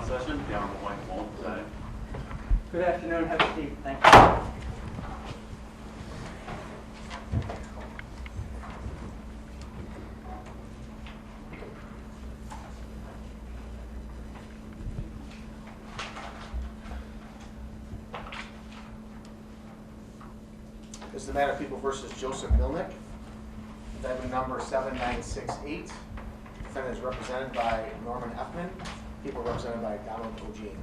session. The Honorable Mike Wong presiding. Good afternoon. Have a seat. Thank you. This is the matter of People versus Joseph Mlyniec. Indictment number 7968. Defendant is represented by Norman Effman. People represented by Donald O'Gene.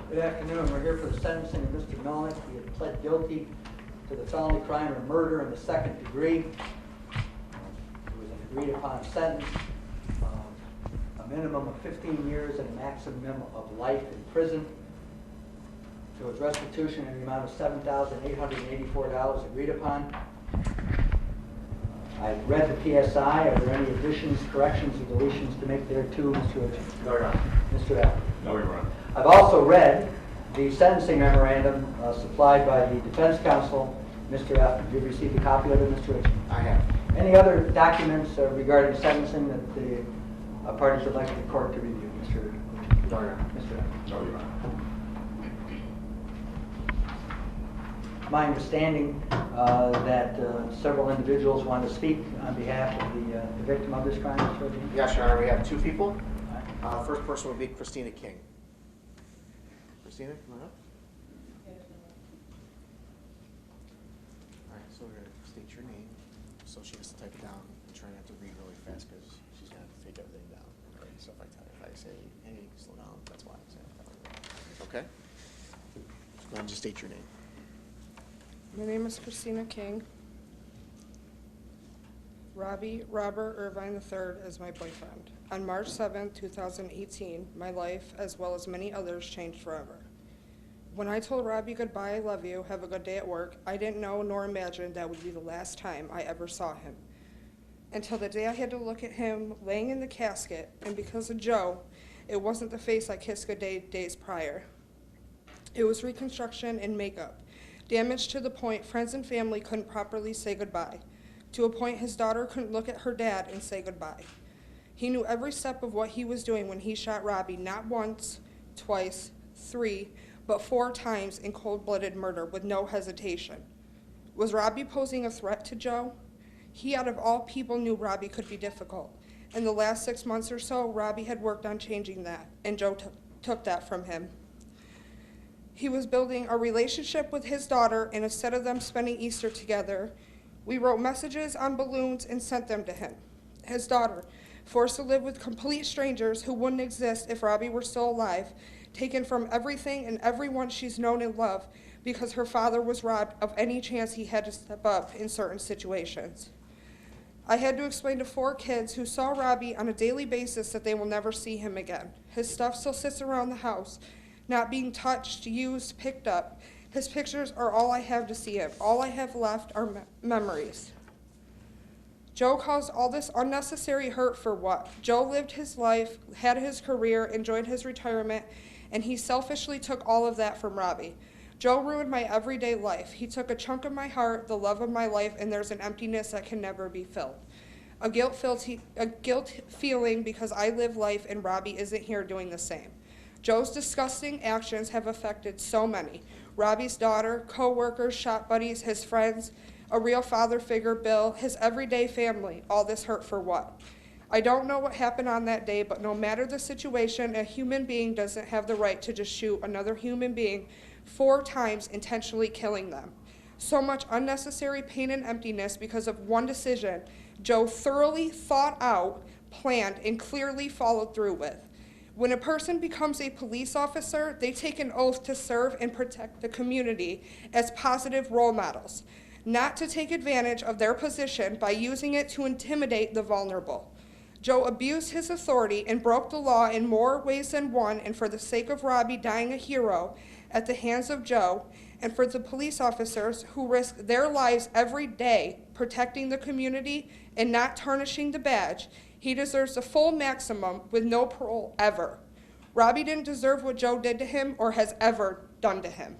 Good afternoon. We're here for the sentencing of Mr. Mlyniec. He had pled guilty to the felony crime of murder in the second degree. It was an agreed upon sentence, a minimum of 15 years and a maximum of life in prison. There was restitution in the amount of $7,884 agreed upon. I've read the PSI. Are there any additions, corrections, or deletions to make there too, Mr. O'Gene? No, Your Honor. Mr. Allen? No, Your Honor. I've also read the sentencing memorandum supplied by the defense counsel, Mr. Effman. You've received a copy of it, Mr. O'Gene? I have. Any other documents regarding sentencing that the parties would like the court to review, Mr. O'Gene? No, Your Honor. Mr. Effman? No, Your Honor. My understanding that several individuals want to speak on behalf of the victim of this crime, Mr. O'Gene? Yes, Your Honor. We have two people. First person would be Christina King. Christina, come on up. All right, so we're going to state your name. So she has to type it down and try not to read really fast because she's going to have to take everything down. Right? So if I say, hey, slow down, that's why I'm saying that. Okay? So go ahead and just state your name. My name is Christina King. Robbie, Robert Irvine III is my boyfriend. On March 7, 2018, my life, as well as many others, changed forever. When I told Robbie goodbye, I love you, have a good day at work, I didn't know nor imagine that would be the last time I ever saw him. Until the day I had to look at him laying in the casket, and because of Joe, it wasn't the face I kissed goodbye days prior. It was reconstruction and makeup. Damage to the point friends and family couldn't properly say goodbye. To a point his daughter couldn't look at her dad and say goodbye. He knew every step of what he was doing when he shot Robbie, not once, twice, 3, but 4 times in cold-blooded murder with no hesitation. Was Robbie posing a threat to Joe? He, out of all people, knew Robbie could be difficult. In the last 6 months or so, Robbie had worked on changing that, and Joe took that from him. He was building a relationship with his daughter, and instead of them spending Easter together, we wrote messages on balloons and sent them to him. His daughter, forced to live with complete strangers who wouldn't exist if Robbie were still alive, taken from everything and everyone she's known and loved because her father was robbed of any chance he had to step up in certain situations. I had to explain to 4 kids who saw Robbie on a daily basis that they will never see him again. His stuff still sits around the house, not being touched, used, picked up. His pictures are all I have to see him. All I have left are memories. Joe caused all this unnecessary hurt for what? Joe lived his life, had his career, enjoyed his retirement, and he selfishly took all of that from Robbie. Joe ruined my everyday life. He took a chunk of my heart, the love of my life, and there's an emptiness that can never be filled. A guilt feeling because I live life and Robbie isn't here doing the same. Joe's disgusting actions have affected so many. Robbie's daughter, co-workers, shop buddies, his friends, a real father figure, Bill, his everyday family. All this hurt for what? I don't know what happened on that day, but no matter the situation, a human being doesn't have the right to just shoot another human being 4 times, intentionally killing them. So much unnecessary pain and emptiness because of one decision Joe thoroughly thought out, planned, and clearly followed through with. When a person becomes a police officer, they take an oath to serve and protect the community as positive role models, not to take advantage of their position by using it to intimidate the vulnerable. Joe abused his authority and broke the law in more ways than one, and for the sake of Robbie dying a hero at the hands of Joe, and for the police officers who risk their lives every day protecting the community and not tarnishing the badge, he deserves the full maximum with no parole ever. Robbie didn't deserve what Joe did to him or has ever done to him.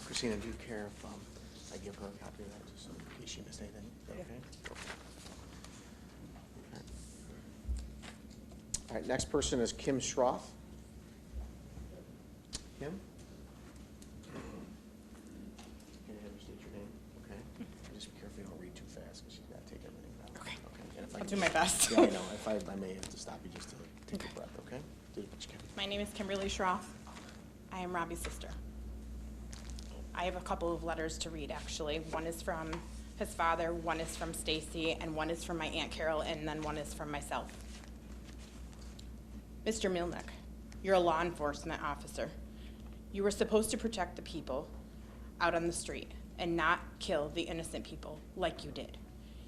Christina, do you care if I give her a copy of that just so in case she missed anything? Is that okay? Okay. All right, next person is Kim Schroth. Kim? Can you have her state your name? Okay. And just be careful you don't read too fast because she's got to take everything down. Okay. And if I I'll can do my best. Yeah, I know. If I may have to stop you just to take a breath, okay? Do what you can. My name is Kimberly Schroff. I am Robbie's sister. I have a couple of letters to read, actually. One is from his father, one is from Stacy, and one is from my Aunt Carol, and then one is from myself. Mr. Mlyniec, you're a law enforcement officer. You were supposed to protect the people out on the street and not kill the innocent people like you did.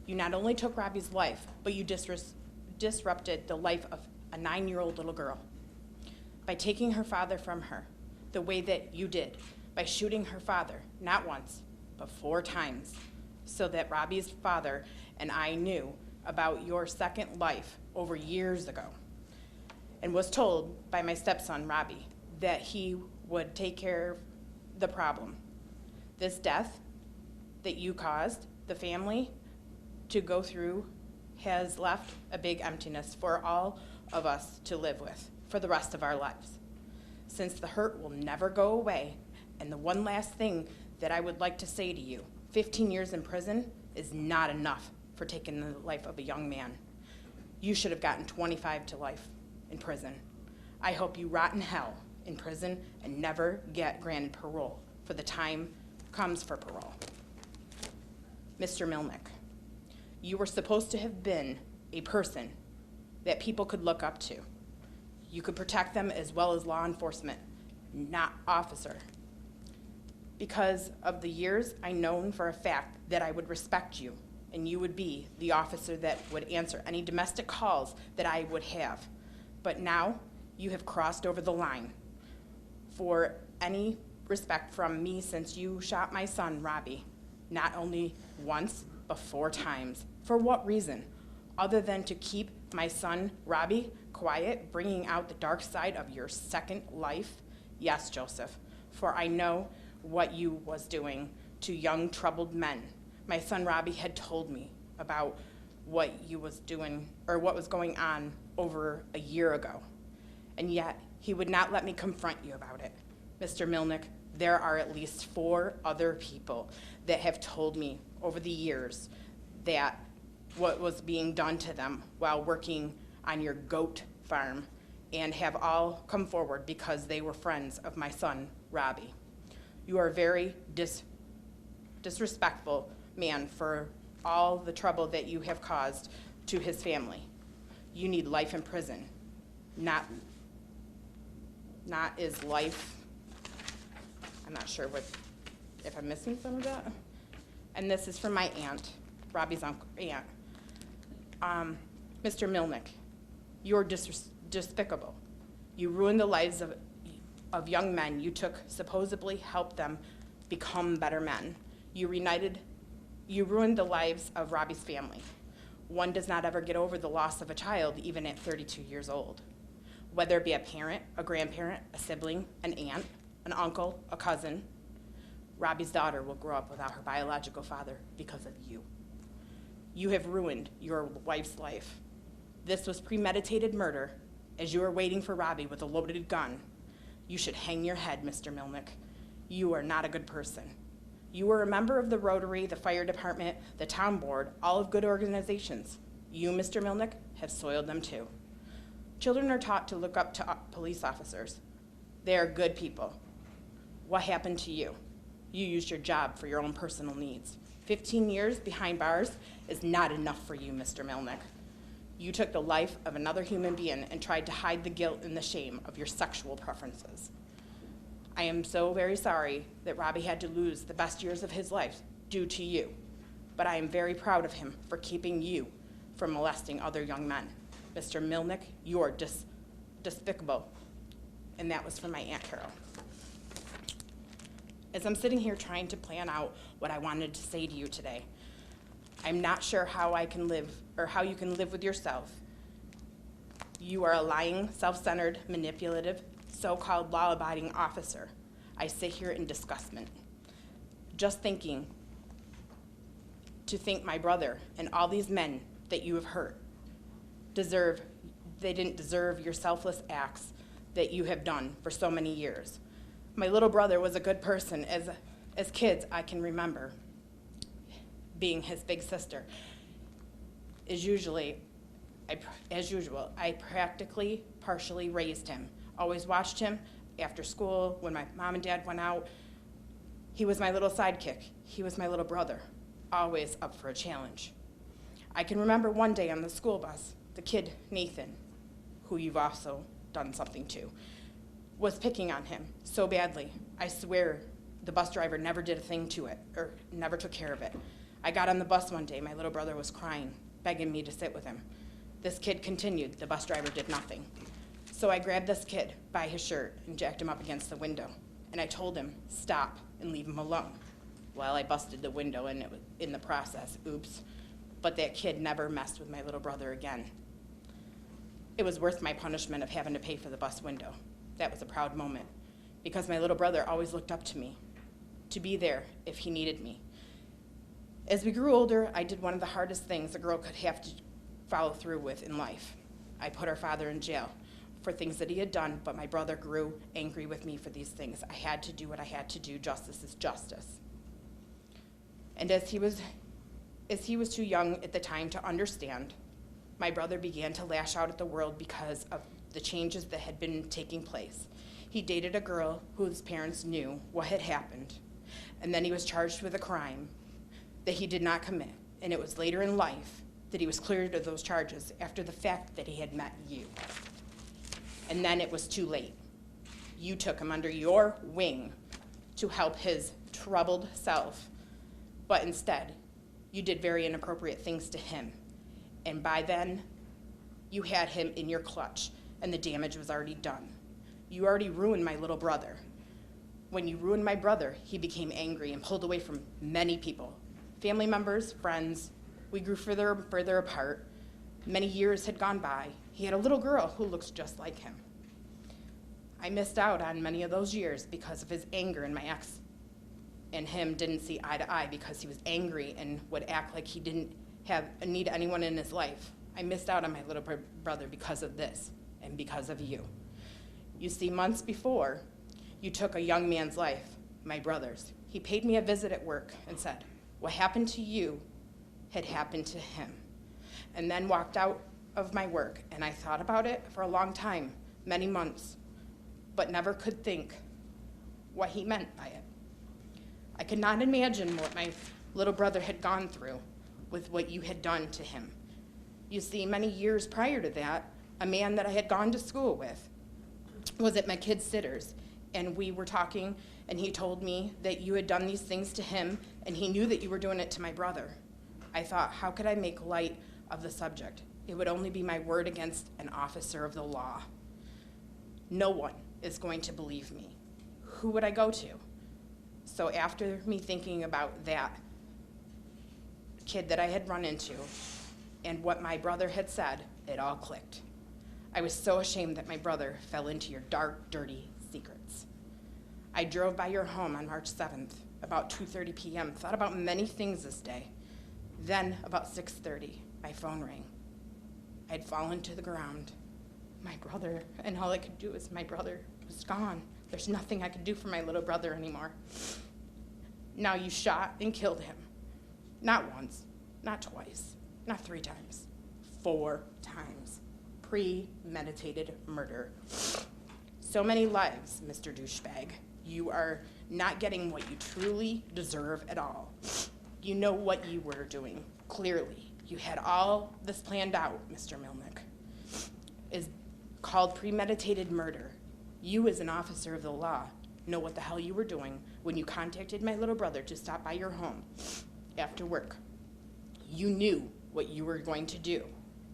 You not only took Robbie's life, but you disrupted the life of a 9-year-old little girl by taking her father from her the way that you did, by shooting her father, not once, but 4 times, so that Robbie's father and I knew about your second life over years ago, and was told by my stepson, Robbie, that he would take care of the problem. This death that you caused the family to go through has left a big emptiness for all of us to live with for the rest of our lives. Since the hurt will never go away, and the one last thing that I would like to say to you, 15 years in prison is not enough for taking the life of a young man. You should have gotten 25 to life in prison. I hope you rot in hell in prison and never get granted parole for the time comes for parole. Mr. Mlyniec, you were supposed to have been a person that people could look up to. You could protect them as well as law enforcement, not officer. Because of the years, I known for a fact that I would respect you and you would be the officer that would answer any domestic calls that I would have. But now you have crossed over the line for any respect from me since you shot my son, Robbie, not only once, but 4 times. For what reason? Other than to keep my son, Robbie, quiet, bringing out the dark side of your second life? Yes, Joseph, for I know what you was doing to young troubled men. My son, Robbie, had told me about what you was doing, or what was going on over a year ago. And yet, he would not let me confront you about it. Mr. Mlyniec, there are at least 4 other people that have told me over the years that what was being done to them while working on your goat farm, and have all come forward because they were friends of my son, Robbie. You are a very disrespectful man for all the trouble that you have caused to his family. You need life in prison, not is life. I'm not sure if I'm missing some of that. And this is from my aunt, Robbie's aunt. Mr. Mlyniec, you're despicable. You ruined the lives of young men you took, supposedly helped them become better men. You ruined the lives of Robbie's family. One does not ever get over the loss of a child, even at 32 years old. Whether it be a parent, a grandparent, a sibling, an aunt, an uncle, a cousin, Robbie's daughter will grow up without her biological father because of you. You have ruined your wife's life. This was premeditated murder. As you were waiting for Robbie with a loaded gun, you should hang your head, Mr. Mlyniec. You are not a good person. You were a member of the Rotary, the fire department, the town board, all of good organizations. You, Mr. Mlyniec, have soiled them too. Children are taught to look up to police officers. They are good people. What happened to you? You used your job for your own personal needs. 15 years behind bars is not enough for you, Mr. Mlyniec. You took the life of another human being and tried to hide the guilt and the shame of your sexual preferences. I am so very sorry that Robbie had to lose the best years of his life due to you, but I am very proud of him for keeping you from molesting other young men. Mr. Mlyniec, you are despicable. And that was from my Aunt Carol. As I'm sitting here trying to plan out what I wanted to say to you today, I'm not sure how I can live, or how you can live with yourself. You are a lying, self-centered, manipulative, so-called law-abiding officer. I sit here in disgustment. Just thinking, to think my brother and all these men that you have hurt deserve They didn't deserve your selfless acts that you have done for so many years. My little brother was a good person. As kids, I can remember being his big sister. As usual, I practically partially raised him. Always watched him after school, when my mom and dad went out. He was my little sidekick. He was my little brother, always up for a challenge. I can remember one day on the school bus, the kid, Nathan, who you've also done something to, was picking on him so badly. I swear the bus driver never did a thing to it, or never took care of it. I got on the bus one day, my little brother was crying, begging me to sit with him. This kid continued, the bus driver did nothing. So I grabbed this kid by his shirt and jacked him up against the window. And I told him, stop and leave him alone. Well, I busted the window and it was in the process, oops. But that kid never messed with my little brother again. It was worth my punishment of having to pay for the bus window. That was a proud moment, because my little brother always looked up to me, to be there if he needed me. As we grew older, I did one of the hardest things a girl could have to follow through with in life. I put our father in jail for things that he had done, but my brother grew angry with me for these things. I had to do what I had to do. Justice is justice. And as he was too young at the time to understand, my brother began to lash out at the world because of the changes that had been taking place. He dated a girl whose parents knew what had happened, and then he was charged with a crime that he did not commit. And it was later in life that he was cleared of those charges after the fact that he had met you. And then it was too late. You took him under your wing to help his troubled self, but instead, you did very inappropriate things to him. And by then, you had him in your clutch, and the damage was already done. You already ruined my little brother. When you ruined my brother, he became angry and pulled away from many people. Family members, friends, we grew further and further apart. Many years had gone by. He had a little girl who looks just like him. I missed out on many of those years because of his anger, and my ex and him didn't see eye to eye because he was angry and would act like he didn't need anyone in his life. I missed out on my little brother because of this and because of you. You see, months before, you took a young man's life, my brother's. He paid me a visit at work and said, what happened to you had happened to him. And then walked out of my work, and I thought about it for a long time, many months, but never could think what he meant by it. I could not imagine what my little brother had gone through with what you had done to him. You see, many years prior to that, a man that I had gone to school with was at my kid's sitters, and we were talking, and he told me that you had done these things to him, and he knew that you were doing it to my brother. I thought, how could I make light of the subject? It would only be my word against an officer of the law. No one is going to believe me. Who would I go to? So after me thinking about that kid that I had run into and what my brother had said, it all clicked. I was so ashamed that my brother fell into your dark, dirty secrets. I drove by your home on March 7th, about 2:30 p.m., thought about many things this day. Then, about 6:30, my phone rang. I'd fallen to the ground. My brother, and all I could do is my brother was gone. There's nothing I could do for my little brother anymore. Now you shot and killed him. Not once, not twice, not 3 times, 4 times. Premeditated murder. So many lives, Mr. Douchebag. You are not getting what you truly deserve at all. You know what you were doing, clearly. You had all this planned out, Mr. Mlyniec. It's called premeditated murder. You, as an officer of the law, know what the hell you were doing when you contacted my little brother to stop by your home after work. You knew what you were going to do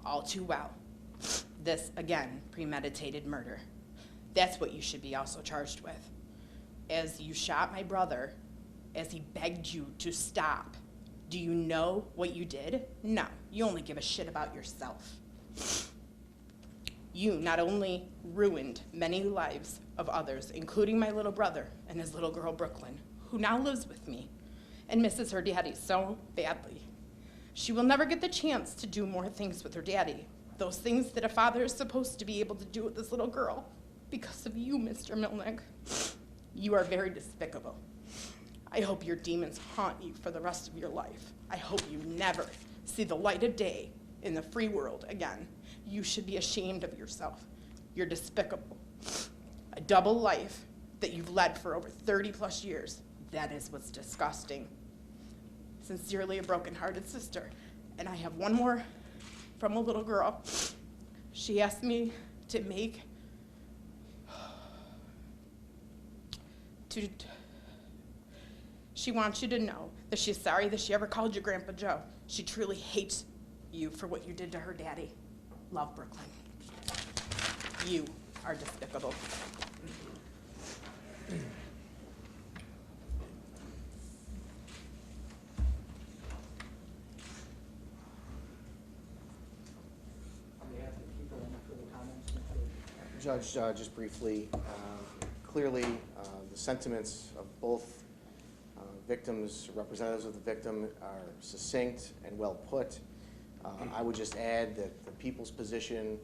all too well. This, again, premeditated murder. That's what you should be also charged with. As you shot my brother, as he begged you to stop, do you know what you did? No, you only give a shit about yourself. You not only ruined many lives of others, including my little brother and his little girl, Brooklyn, who now lives with me and misses her daddy so badly. She will never get the chance to do more things with her daddy. those things that a father is supposed to be able to do with this little girl because of you, Mr. Mlyniec. You are very despicable. I hope your demons haunt you for the rest of your life. I hope you never see the light of day in the free world again. You should be ashamed of yourself. You're despicable. A double life that you've led for over 30 plus years. That is what's disgusting. Sincerely, a broken-hearted sister. And I have one more from a little girl. She asked me to make, she wants you to know that she's sorry that she ever called you Grandpa Joe. She truly hates you for what you did to her daddy. Love, Brooklyn. You are despicable. On behalf of the people, any further comments? Mr. Judge, just briefly, clearly the sentiments of both victims, representatives of the victim, are succinct and well put. I would just add that the people's position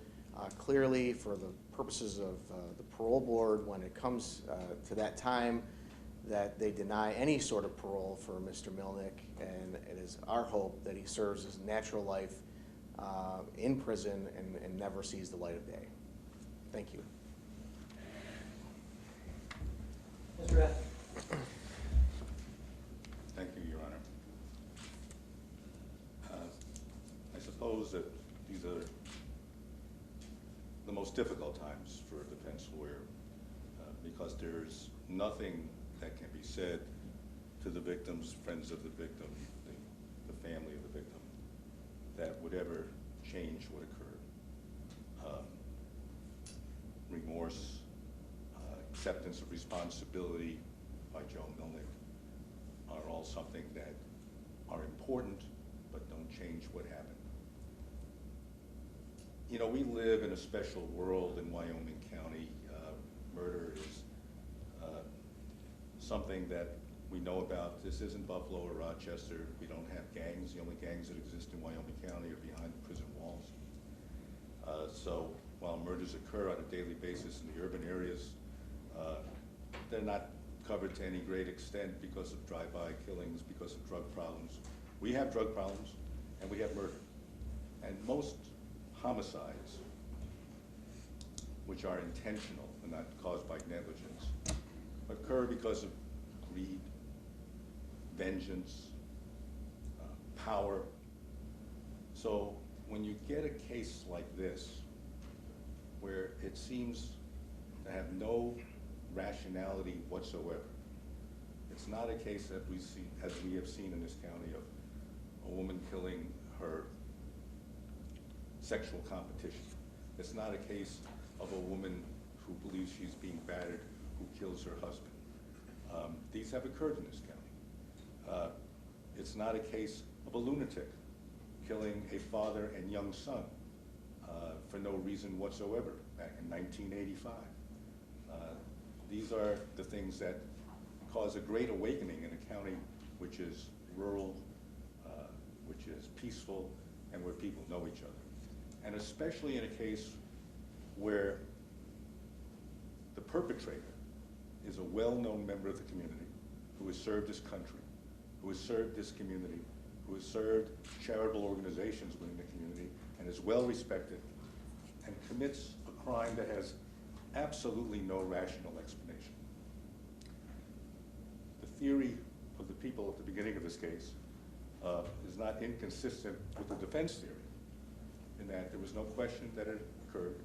clearly, for the purposes of the parole board, when it comes to that time, that they deny any sort of parole for Mr. Mlyniec, and it is our hope that he serves his natural life in prison and never sees the light of day. Thank you. Mr. F. Thank you, Your Honor. I suppose that these are the most difficult times for a defense lawyer because there's nothing that can be said to the victims, friends of the victim, the family of the victim, that would ever change what occurred. Remorse, acceptance of responsibility by Joe Mlyniec are all something that are important but don't change what happened. You know, we live in a special world in Wyoming County. Murder is something that we know about. This isn't Buffalo or Rochester. We don't have gangs. The only gangs that exist in Wyoming County are behind the prison walls. So while murders occur on a daily basis in the urban areas, they're not covered to any great extent because of drive-by killings, because of drug problems. We have drug problems, and we have murder. And most homicides, which are intentional and not caused by negligence, occur because of greed, vengeance, power. So when you get a case like this, where it seems to have no rationality whatsoever, it's not a case that we see, as we have seen in this county, of a woman killing her sexual competition. It's not a case of a woman who believes she's being battered, who kills her husband. These have occurred in this county. It's not a case of a lunatic killing a father and young son for no reason whatsoever back in 1985. These are the things that cause a great awakening in a county which is rural, which is peaceful, and where people know each other. And especially in a case where the perpetrator is a well-known member of the community who has served this country, who has served this community, who has served charitable organizations within the community, and is well-respected, and commits a crime that has absolutely no rational explanation. The theory of the people at the beginning of this case is not inconsistent with the defense theory, in that there was no question that it occurred.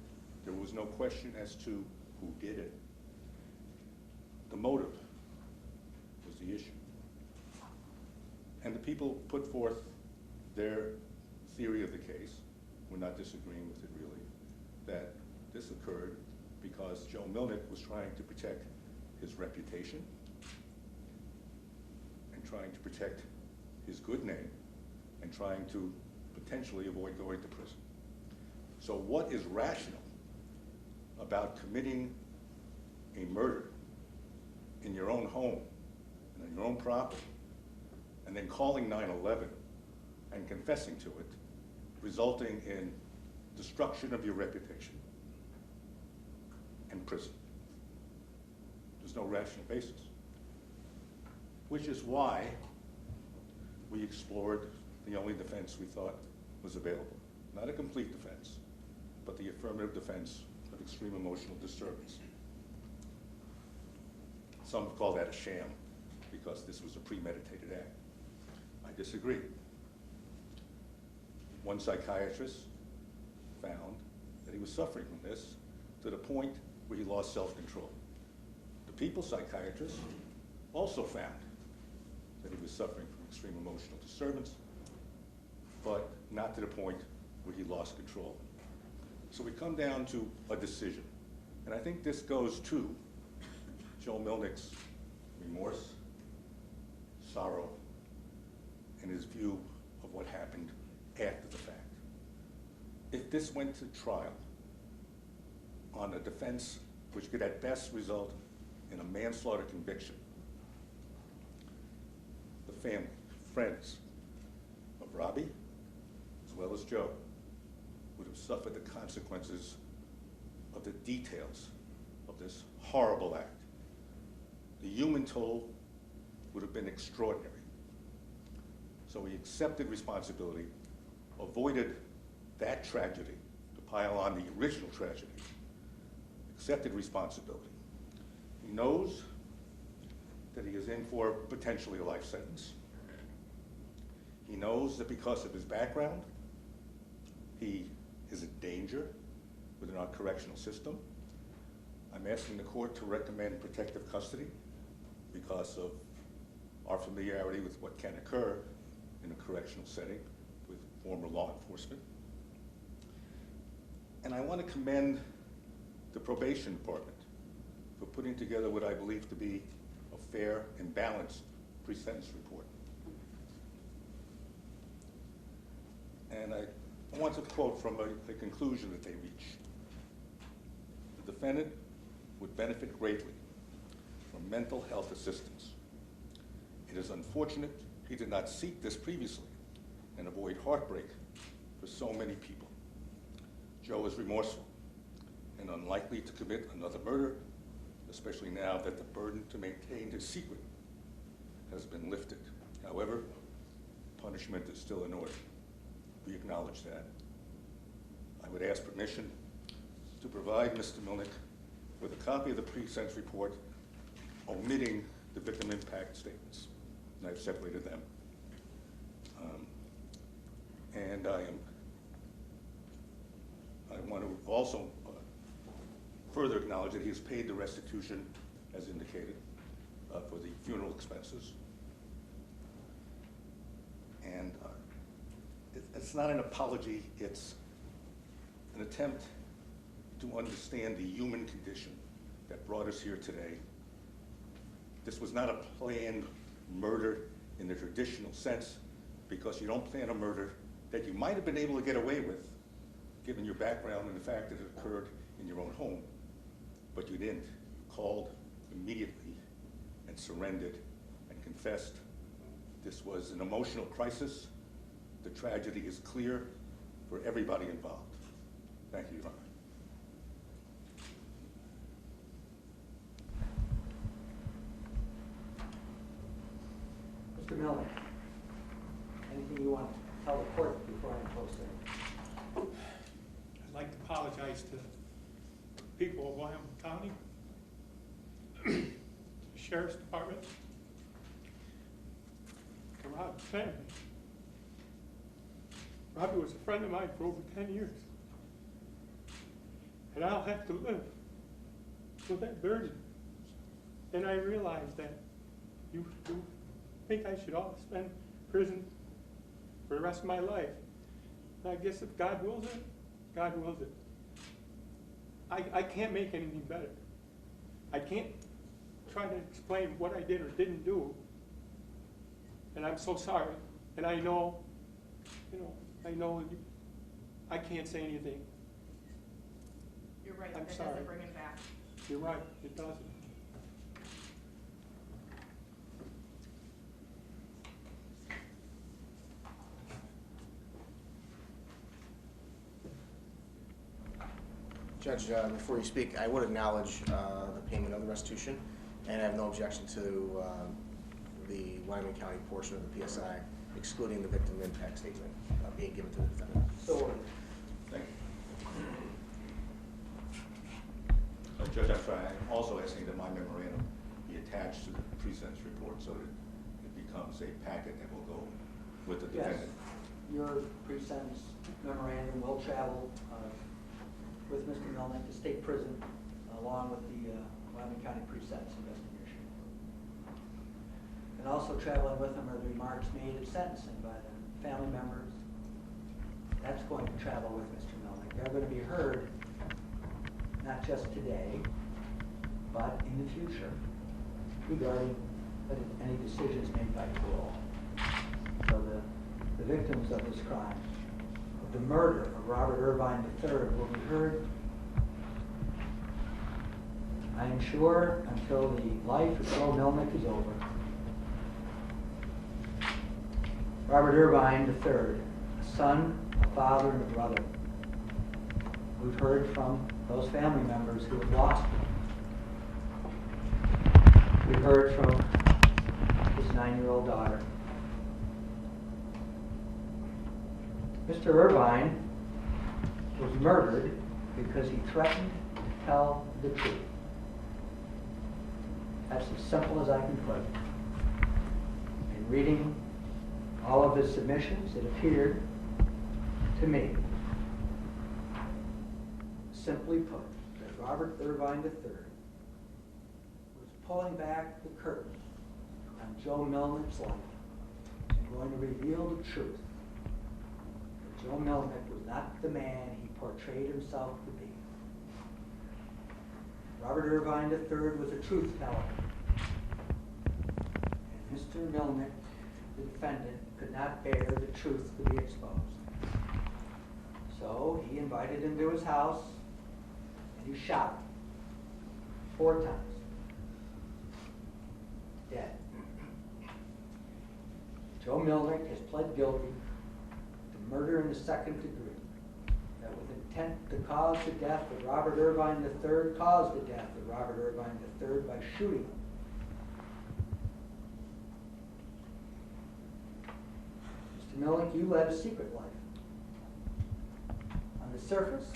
There was no question as to who did it. The motive was the issue. And the people put forth their theory of the case. We're not disagreeing with it really, that this occurred because Joe Mlyniec was trying to protect his reputation and trying to protect his good name and trying to potentially avoid going to prison. So what is rational about committing a murder in your own home and on your own property, and then calling 911 and confessing to it, resulting in destruction of your reputation, and prison. There's no rational basis. Which is why we explored the only defense we thought was available. Not a complete defense, but the affirmative defense of extreme emotional disturbance. Some call that a sham because this was a premeditated act. I disagree. One psychiatrist found that he was suffering from this to the point where he lost self-control. The People's psychiatrist also found that he was suffering from extreme emotional disturbance, but not to the point where he lost control. So we come down to a decision. And I think this goes to Joe Mlyniec's remorse, sorrow, and his view of what happened after the fact. If this went to trial on a defense which could at best result in a manslaughter conviction, the family, friends of Robbie, as well as Joe, would have suffered the consequences of the details of this horrible act. The human toll would have been extraordinary. So he accepted responsibility, avoided that tragedy to pile on the original tragedy, accepted responsibility. He knows that he is in for potentially a life sentence. He knows that because of his background, he is a danger within our correctional system. I'm asking the court to recommend protective custody because of our familiarity with what can occur in a correctional setting with former law enforcement. And I want to commend the probation department for putting together what I believe to be a fair and balanced pre-sentence report. And I want to quote from a conclusion that they reach. The defendant would benefit greatly from mental health assistance. It is unfortunate he did not seek this previously and avoid heartbreak for so many people. Joe is remorseful and unlikely to commit another murder, especially now that the burden to maintain his secret has been lifted. However, punishment is still in order. We acknowledge that. I would ask permission to provide Mr. Mlyniec with a copy of the pre-sentence report omitting the victim impact statements. And I've separated them. And I want to also further acknowledge that he has paid the restitution as indicated for the funeral expenses. And it's not an apology, it's an attempt to understand the human condition that brought us here today. This was not a planned murder in the traditional sense, because you don't plan a murder that you might have been able to get away with, given your background and the fact that it occurred in your own home. But you didn't. You called immediately and surrendered and confessed. This was an emotional crisis. The tragedy is clear for everybody involved. Thank you, Your Honor. Mr. Mlyniec, anything you want to tell the court before I close there? I'd like to apologize to the people of Wyoming County, the Sheriff's Department, and Robbie's family. Robbie was a friend of mine for over 10 years. And I'll have to live with that burden. And I realize that you think I should all spend prison for the rest of my life. And I guess if God wills it, God wills it. I can't make anything better. I can't try to explain what I did or didn't do. And I'm so sorry. And I know, I can't say anything. You're right, I'm that sorry. doesn't bring him back. You're right, it doesn't. Judge, before you speak, I would acknowledge the payment of the restitution, and I have no objection to the Wyoming County portion of the PSI, excluding the victim impact statement being given to the defendant. So ordered. Thank you. Judge, I'm also asking that my memorandum be attached to the pre-sentence report so that it becomes a packet that will go with the Yes, defendant. your pre-sentence memorandum will travel with Mr. Mlyniec to state prison along with the Wyoming County pre-sentence investigation. And also traveling with him are the remarks made at sentencing by the family members. That's going to travel with Mr. Mlyniec. They're going to be heard not just today, but in the future regarding any decisions made by parole. So the victims of this crime, of the murder of Robert Irvine III, will be heard, I am sure, until the life of Joe Mlyniec is over. Robert Irvine III, a son, a father, and a brother. We've heard from those family members who have lost him. We've heard from his 9-year-old daughter. Mr. Irvine was murdered because he threatened to tell the truth. That's as simple as I can put it. In reading all of his submissions, it appeared to me, simply put, that Robert Irvine III was pulling back the curtain on Joe Mlyniec's life and going to reveal the truth. That Joe Mlyniec was not the man he portrayed himself to be. Robert Irvine III was a truth teller. And Mr. Mlyniec, the defendant, could not bear the truth to be exposed. So he invited him to his house and he shot him 4 times. Dead. Joe Mlyniec has pled guilty to murder in the 2nd degree. That with intent to cause the death of Robert Irvine III, caused the death of Robert Irvine III by shooting him. Mr. Mlyniec, you led a secret life. On the surface,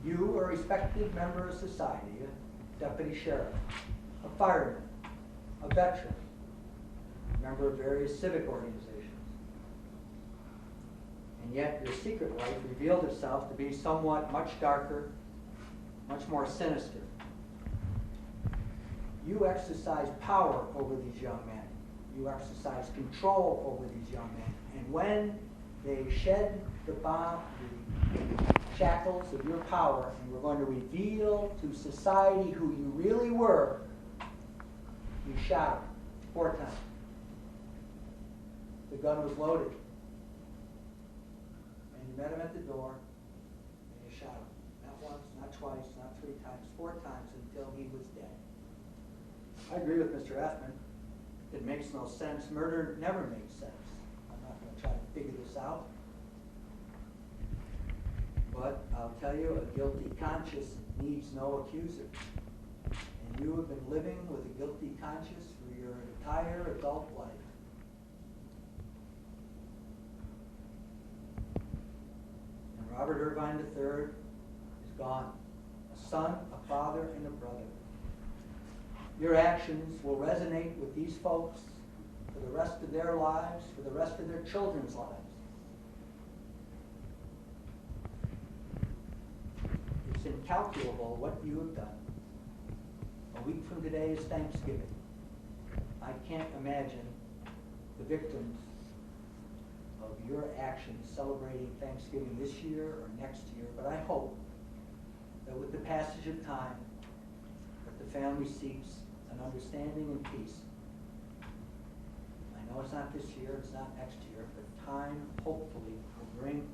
you are a respected member of society, a deputy sheriff, a fireman, a veteran, a member of various civic organizations. And yet your secret life revealed itself to be somewhat much darker, much more sinister. You exercise power over these young men. You exercise control over these young men. And when they shed the shackles of your power and were going to reveal to society who you really were, you shot him 4 times. The gun was loaded. And you met him at the door and you shot him. Not once, not twice, not 3 times, 4 times until he was dead. I agree with Mr. Effman. It makes no sense. Murder never makes sense. I'm not going to try to figure this out. But I'll tell you, a guilty conscience needs no accuser. And you have been living with a guilty conscience for your entire adult life. And Robert Irvine III is gone. A son, a father, and a brother. Your actions will resonate with these folks for the rest of their lives, for the rest of their children's lives. It's incalculable what you have done. A week from today is Thanksgiving. I can't imagine the victims of your actions celebrating Thanksgiving this year or next year, but I hope that with the passage of time, that the family seeks an understanding and peace. I know it's not this year, it's not next year, but time hopefully will bring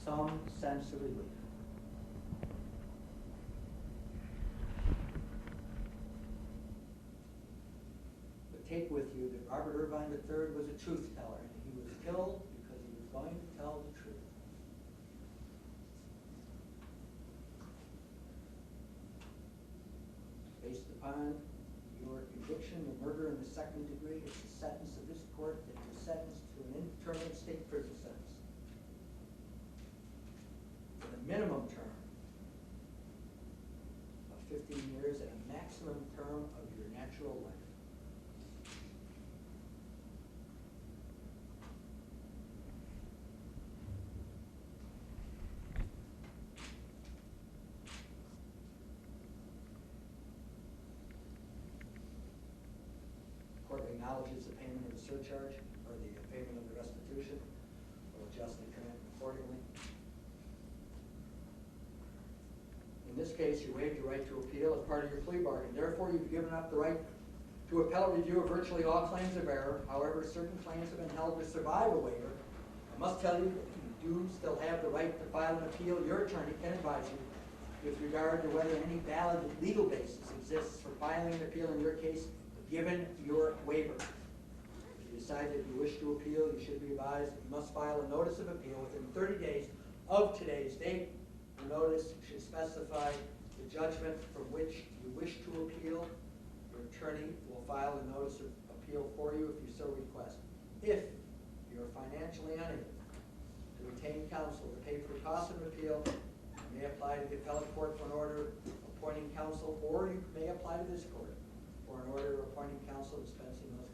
some sense of relief. But take with you that Robert Irvine III was a truth teller, and he was killed because he was going to tell the truth. Based upon your conviction of murder in the second degree, it's the sentence of this court that you're sentenced to an indeterminate state prison sentence. With a minimum term of 15 years and a maximum term of your natural life. Court acknowledges the payment of the surcharge or the payment of the restitution, will adjust the current accordingly. In this case, you waived your right to appeal as part of your plea bargain. Therefore, you've given up the right to appellate review of virtually all claims of error. However, certain claims have been held to survive a waiver. I must tell you that you do still have the right to file an appeal. Your attorney can advise you with regard to whether any valid legal basis exists for filing an appeal in your case, given your waiver. If you decide that you wish to appeal, you should be advised that you must file a notice of appeal within 30 days of today's date. The notice should specify the judgment from which you wish to appeal. Your attorney will file a notice of appeal for you if you so request. If you are financially unable to retain counsel to pay for the cost of an appeal, you may apply to the appellate court for an order appointing counsel, or you may apply to this court for an order appointing counsel dispensing those